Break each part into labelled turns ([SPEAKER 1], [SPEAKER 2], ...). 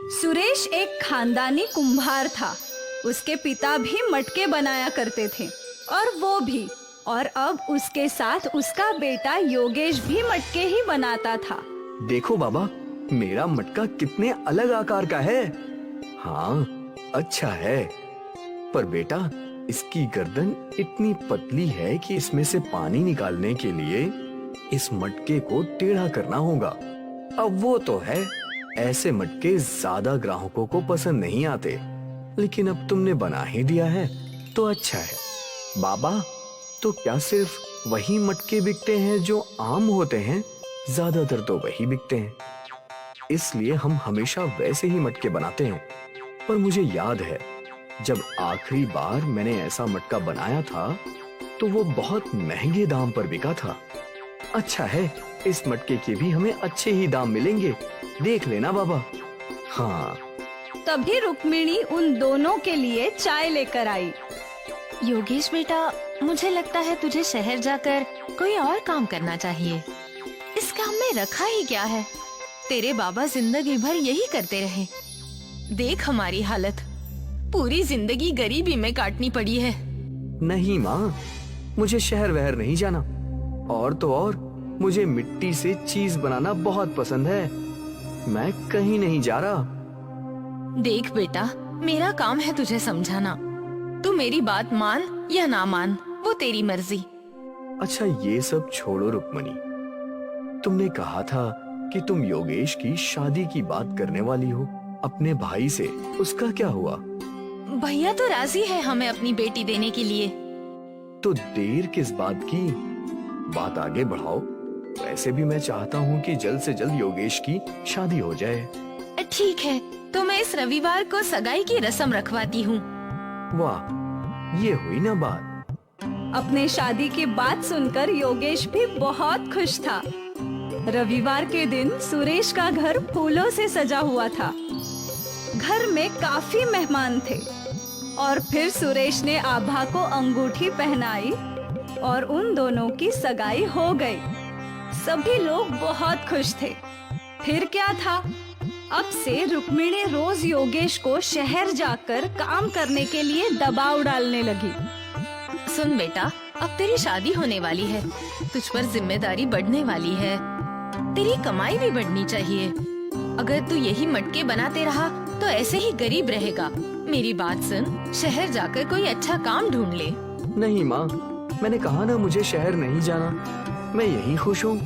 [SPEAKER 1] सुरेश एक खानदानी कुम्हार था। उसके पिता भी मटके बनाया करते थे और वो भी, और अब उसके साथ उसका बेटा योगेश भी मटके ही बनाता था।
[SPEAKER 2] देखो बाबा, मेरा मटका कितने अलग आकार का है। हाँ, अच्छा है, पर बेटा इसकी गर्दन इतनी पतली है कि इसमें से पानी निकालने के लिए इस मटके को टेढ़ा करना होगा। अब वो तो है, ऐसे मटके ज्यादा ग्राहकों को पसंद नहीं आते, लेकिन अब तुमने बना ही दिया है तो अच्छा है। बाबा, तो क्या सिर्फ वही मटके बिकते हैं जो आम होते हैं? ज्यादातर तो वही बिकते हैं, इसलिए हम हमेशा वैसे ही मटके बनाते हैं। पर मुझे याद है, जब आखिरी बार मैंने ऐसा मटका बनाया था तो वो बहुत महंगे दाम पर बिका था। अच्छा है, इस मटके के भी हमें अच्छे ही दाम मिलेंगे, देख लेना बाबा। हाँ।
[SPEAKER 1] तभी रुक्मिणी उन दोनों के लिए चाय लेकर आई।
[SPEAKER 3] योगेश बेटा, मुझे लगता है तुझे शहर जाकर कोई और काम करना चाहिए। इस काम में रखा ही क्या है? तेरे बाबा जिंदगी भर यही करते रहे। देख हमारी हालत, पूरी जिंदगी गरीबी में काटनी पड़ी है।
[SPEAKER 2] नहीं माँ, मुझे शहर वहर नहीं जाना, और तो और मुझे मिट्टी से चीज बनाना बहुत पसंद है। मैं कहीं नहीं जा रहा।
[SPEAKER 3] देख बेटा, मेरा काम है तुझे समझाना। तू मेरी बात मान या ना मान, वो तेरी मर्जी।
[SPEAKER 2] अच्छा, ये सब छोड़ो रुक्मणी, तुमने कहा था कि तुम योगेश की शादी की बात करने वाली हो अपने भाई से, उसका क्या हुआ?
[SPEAKER 3] भैया तो राजी है हमें अपनी बेटी देने के लिए।
[SPEAKER 2] तो देर किस बात की, बात आगे बढ़ाओ। वैसे भी मैं चाहता हूँ कि जल्द से जल्द योगेश की शादी हो जाए।
[SPEAKER 3] ठीक है, तो मैं इस रविवार को सगाई की रस्म रखवाती हूँ।
[SPEAKER 2] वाह, ये हुई ना बात।
[SPEAKER 1] अपने शादी की बात सुनकर योगेश भी बहुत खुश था। रविवार के दिन सुरेश का घर फूलों से सजा हुआ था। घर में काफी मेहमान थे और फिर सुरेश ने आभा को अंगूठी पहनाई और उन दोनों की सगाई हो गई। सभी लोग बहुत खुश थे। फिर क्या था, अब से रुक्मिणी रोज योगेश को शहर जाकर काम करने के लिए दबाव डालने लगी।
[SPEAKER 3] सुन बेटा, अब तेरी शादी होने वाली है, तुझ पर जिम्मेदारी बढ़ने वाली है, तेरी कमाई भी बढ़नी चाहिए। अगर तू यही मटके बनाते रहा तो ऐसे ही गरीब रहेगा। मेरी बात सुन, शहर जाकर कोई अच्छा काम ढूंढ ले।
[SPEAKER 2] नहीं माँ, मैंने कहा ना मुझे शहर नहीं जाना, मैं यही खुश हूँ।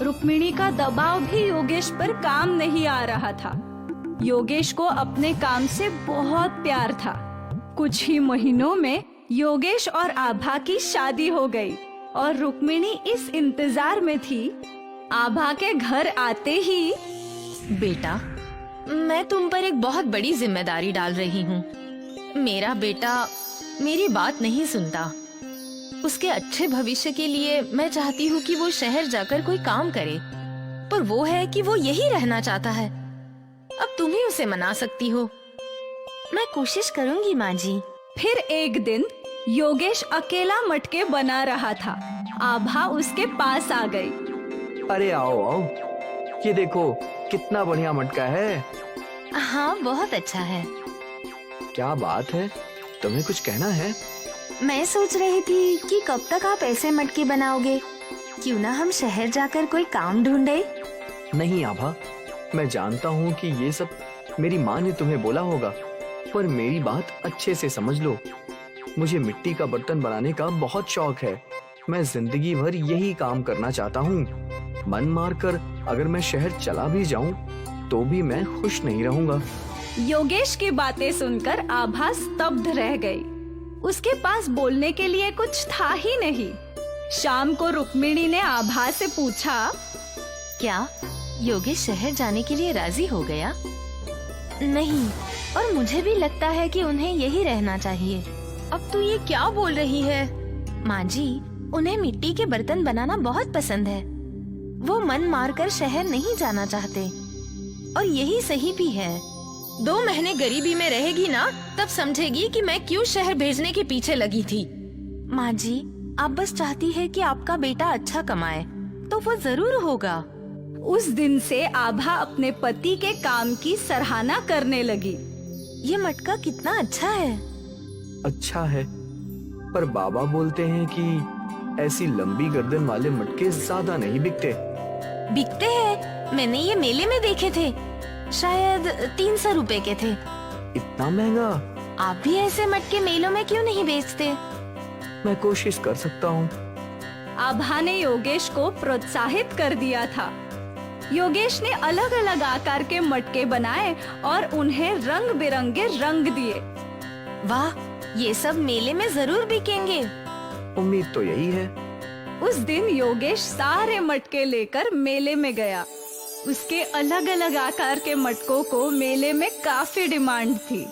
[SPEAKER 1] रुक्मिणी का दबाव भी योगेश पर काम नहीं आ रहा था। योगेश को अपने काम से बहुत प्यार था। कुछ ही महीनों में योगेश और आभा की शादी हो गई और रुक्मिणी इस इंतजार में थी आभा के घर आते ही।
[SPEAKER 3] बेटा, मैं तुम पर एक बहुत बड़ी जिम्मेदारी डाल रही हूँ। मेरा बेटा मेरी बात नहीं सुनता। उसके अच्छे भविष्य के लिए मैं चाहती हूँ कि वो शहर जाकर कोई काम करे, पर वो है कि वो यही रहना चाहता है। अब तुम ही उसे मना सकती हो। मैं कोशिश करूँगी माँ जी।
[SPEAKER 1] फिर एक दिन योगेश अकेला मटके बना रहा था। आभा उसके पास आ गई।
[SPEAKER 2] अरे आओ आओ, ये देखो कितना बढ़िया मटका है।
[SPEAKER 3] हाँ, बहुत अच्छा है।
[SPEAKER 2] क्या बात है, तुम्हें कुछ कहना है?
[SPEAKER 3] मैं सोच रही थी कि कब तक आप ऐसे मटके बनाओगे? क्यों ना हम शहर जाकर कोई काम ढूंढे?
[SPEAKER 2] नहीं आभा, मैं जानता हूँ कि ये सब मेरी माँ ने तुम्हें बोला होगा, पर मेरी बात अच्छे से समझ लो। मुझे मिट्टी का बर्तन बनाने का बहुत शौक है। मैं जिंदगी भर यही काम करना चाहता हूँ। मन मारकर अगर मैं शहर चला भी जाऊँ तो भी मैं खुश नहीं रहूँगा।
[SPEAKER 1] योगेश की बातें सुनकर आभा स्तब्ध रह गई। उसके पास बोलने के लिए कुछ था ही नहीं। शाम को रुक्मिणी ने आभा से पूछा,
[SPEAKER 3] क्या योगेश शहर जाने के लिए राजी हो गया? नहीं, और मुझे भी लगता है कि उन्हें यही रहना चाहिए। अब तू ये क्या बोल रही है? माँ जी, उन्हें मिट्टी के बर्तन बनाना बहुत पसंद है। वो मन मारकर शहर नहीं जाना चाहते, और यही सही भी है। 2 महीने गरीबी में रहेगी ना, तब समझेगी कि मैं क्यों शहर भेजने के पीछे लगी थी। माँ जी, आप बस चाहती है कि आपका बेटा अच्छा कमाए, तो वो जरूर होगा।
[SPEAKER 1] उस दिन से आभा अपने पति के काम की सराहना करने लगी।
[SPEAKER 3] ये मटका कितना अच्छा है।
[SPEAKER 2] अच्छा है, पर बाबा बोलते हैं कि ऐसी लंबी गर्दन वाले मटके ज्यादा नहीं बिकते।
[SPEAKER 3] बिकते हैं, मैंने ये मेले में देखे थे, शायद 300 रुपए के थे।
[SPEAKER 2] इतना महंगा?
[SPEAKER 3] आप भी ऐसे मटके मेलों में क्यों नहीं बेचते?
[SPEAKER 2] मैं कोशिश कर सकता हूँ।
[SPEAKER 1] आभा ने योगेश को प्रोत्साहित कर दिया था। योगेश ने अलग अलग आकार के मटके बनाए और उन्हें रंग बिरंगे रंग दिए।
[SPEAKER 3] वाह, ये सब मेले में जरूर बिकेंगे।
[SPEAKER 2] उम्मीद तो यही है।
[SPEAKER 1] उस दिन योगेश सारे मटके लेकर मेले में गया। उसके अलग अलग आकार के मटकों को मेले में काफी डिमांड थी।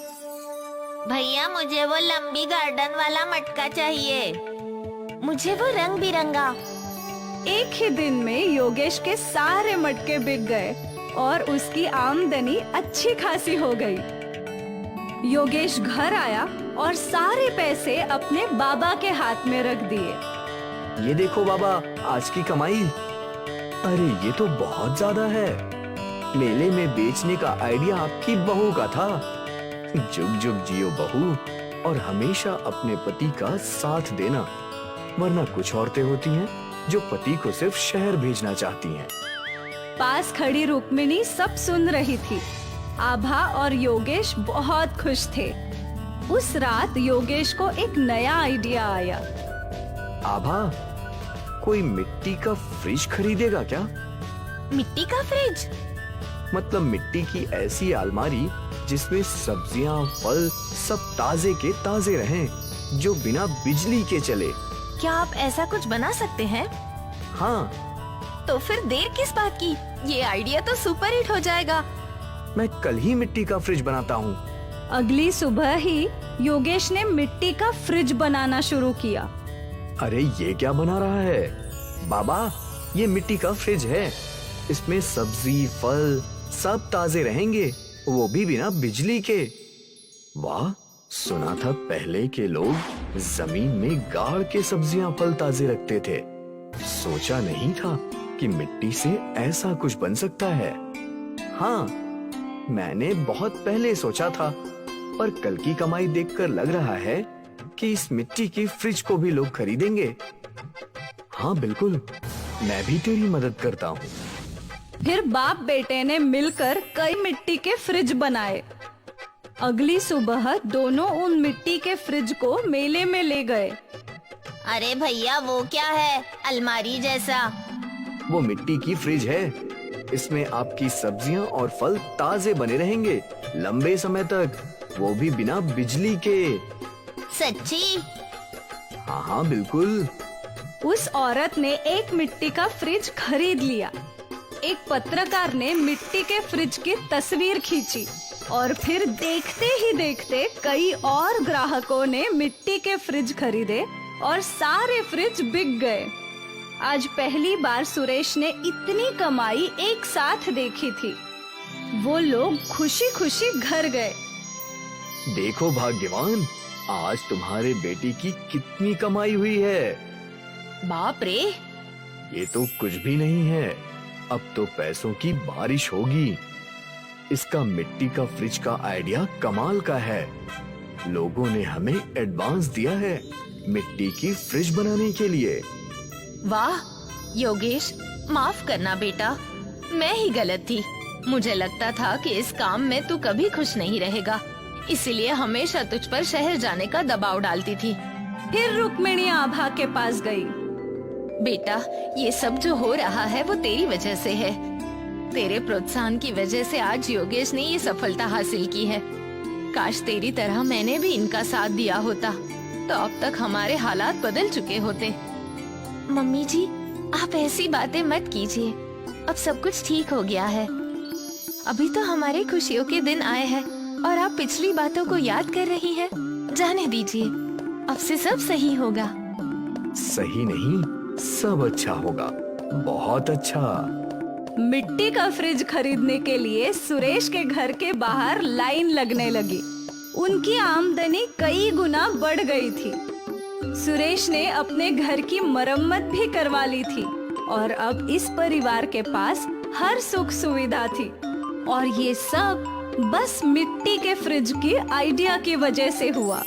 [SPEAKER 3] भैया, मुझे वो लंबी गार्डन वाला मटका चाहिए। मुझे वो रंग बिरंगा।
[SPEAKER 1] एक ही दिन में योगेश के सारे मटके बिक गए और उसकी आमदनी अच्छी खासी हो गई। योगेश घर आया और सारे पैसे अपने बाबा के हाथ में रख दिए।
[SPEAKER 2] ये देखो बाबा, आज की कमाई। अरे ये तो बहुत ज्यादा है। मेले में बेचने का आइडिया आपकी बहू का था। जुग जुग जियो बहू, और हमेशा अपने पति का साथ देना। वरना कुछ औरतें होती हैं जो पति को सिर्फ शहर भेजना चाहती हैं।
[SPEAKER 1] पास खड़ी रुक्मिणी सब सुन रही थी। आभा और योगेश बहुत खुश थे। उस रात योगेश को एक नया आइडिया आया।
[SPEAKER 2] आभा, कोई मिट्टी का फ्रिज खरीदेगा क्या?
[SPEAKER 3] मिट्टी का फ्रिज?
[SPEAKER 2] मतलब मिट्टी की ऐसी अलमारी जिसमें सब्जियां, फल सब ताजे के ताजे रहें, जो बिना बिजली के चले।
[SPEAKER 3] क्या आप ऐसा कुछ बना सकते हैं?
[SPEAKER 2] हाँ।
[SPEAKER 3] तो फिर देर किस बात की? ये आइडिया तो सुपर हिट हो जाएगा।
[SPEAKER 2] मैं कल ही मिट्टी का फ्रिज बनाता हूँ।
[SPEAKER 1] अगली सुबह ही योगेश ने मिट्टी का फ्रिज बनाना शुरू किया।
[SPEAKER 2] अरे ये क्या बना रहा है? बाबा, ये मिट्टी का फ्रिज है। इसमें सब्जी, फल सब ताजे रहेंगे, वो भी बिना बिजली के। वाह, सुना था पहले के लोग जमीन में गाड़ के सब्जियां, फल ताजे रखते थे। सोचा नहीं था कि मिट्टी से ऐसा कुछ बन सकता है। हाँ, मैंने बहुत पहले सोचा था, पर कल की कमाई देखकर लग रहा है कि इस मिट्टी की फ्रिज को भी लोग खरीदेंगे। हाँ बिल्कुल, मैं भी तेरी मदद करता हूँ।
[SPEAKER 1] फिर बाप बेटे ने मिलकर कई मिट्टी के फ्रिज बनाए। अगली सुबह दोनों उन मिट्टी के फ्रिज को मेले में ले गए।
[SPEAKER 3] अरे भैया, वो क्या है? अलमारी जैसा।
[SPEAKER 2] वो मिट्टी की फ्रिज है। इसमें आपकी सब्जियां और फल ताजे बने रहेंगे लंबे समय तक, वो भी बिना बिजली के।
[SPEAKER 3] सच्ची?
[SPEAKER 2] हाँ हाँ बिल्कुल।
[SPEAKER 1] उस औरत ने एक मिट्टी का फ्रिज खरीद लिया। एक पत्रकार ने मिट्टी के फ्रिज की तस्वीर खींची और फिर देखते ही देखते कई और ग्राहकों ने मिट्टी के फ्रिज खरीदे और सारे फ्रिज बिक गए। आज पहली बार सुरेश ने इतनी कमाई एक साथ देखी थी। वो लोग खुशी खुशी घर गए।
[SPEAKER 2] देखो भाग्यवान, आज तुम्हारे बेटी की कितनी कमाई हुई है।
[SPEAKER 3] बाप रे!
[SPEAKER 2] ये तो कुछ भी नहीं है, अब तो पैसों की बारिश होगी। इसका मिट्टी का फ्रिज का आइडिया कमाल का है। लोगों ने हमें एडवांस दिया है मिट्टी की फ्रिज बनाने के लिए।
[SPEAKER 3] वाह योगेश, माफ करना बेटा, मैं ही गलत थी। मुझे लगता था कि इस काम में तू कभी खुश नहीं रहेगा, इसीलिए हमेशा तुझ पर शहर जाने का दबाव डालती थी।
[SPEAKER 1] फिर रुक्मिणी आभा के पास गई।
[SPEAKER 3] बेटा, ये सब जो हो रहा है वो तेरी वजह से है। तेरे प्रोत्साहन की वजह से आज योगेश ने ये सफलता हासिल की है। काश तेरी तरह मैंने भी इनका साथ दिया होता, तो अब तक हमारे हालात बदल चुके होते। मम्मी जी, आप ऐसी बातें मत कीजिए। अब सब कुछ ठीक हो गया है। अभी तो हमारे खुशियों के दिन आए हैं और आप पिछली बातों को याद कर रही हैं। जाने दीजिए, अब से सब सही होगा।
[SPEAKER 2] सही नहीं, सब अच्छा होगा, बहुत अच्छा।
[SPEAKER 1] मिट्टी का फ्रिज खरीदने के लिए सुरेश के घर के बाहर लाइन लगने लगी। उनकी आमदनी कई गुना बढ़ गई थी। सुरेश ने अपने घर की मरम्मत भी करवा ली थी और अब इस परिवार के पास हर सुख सुविधा थी और ये सब बस मिट्टी के फ्रिज की आइडिया की वजह से हुआ।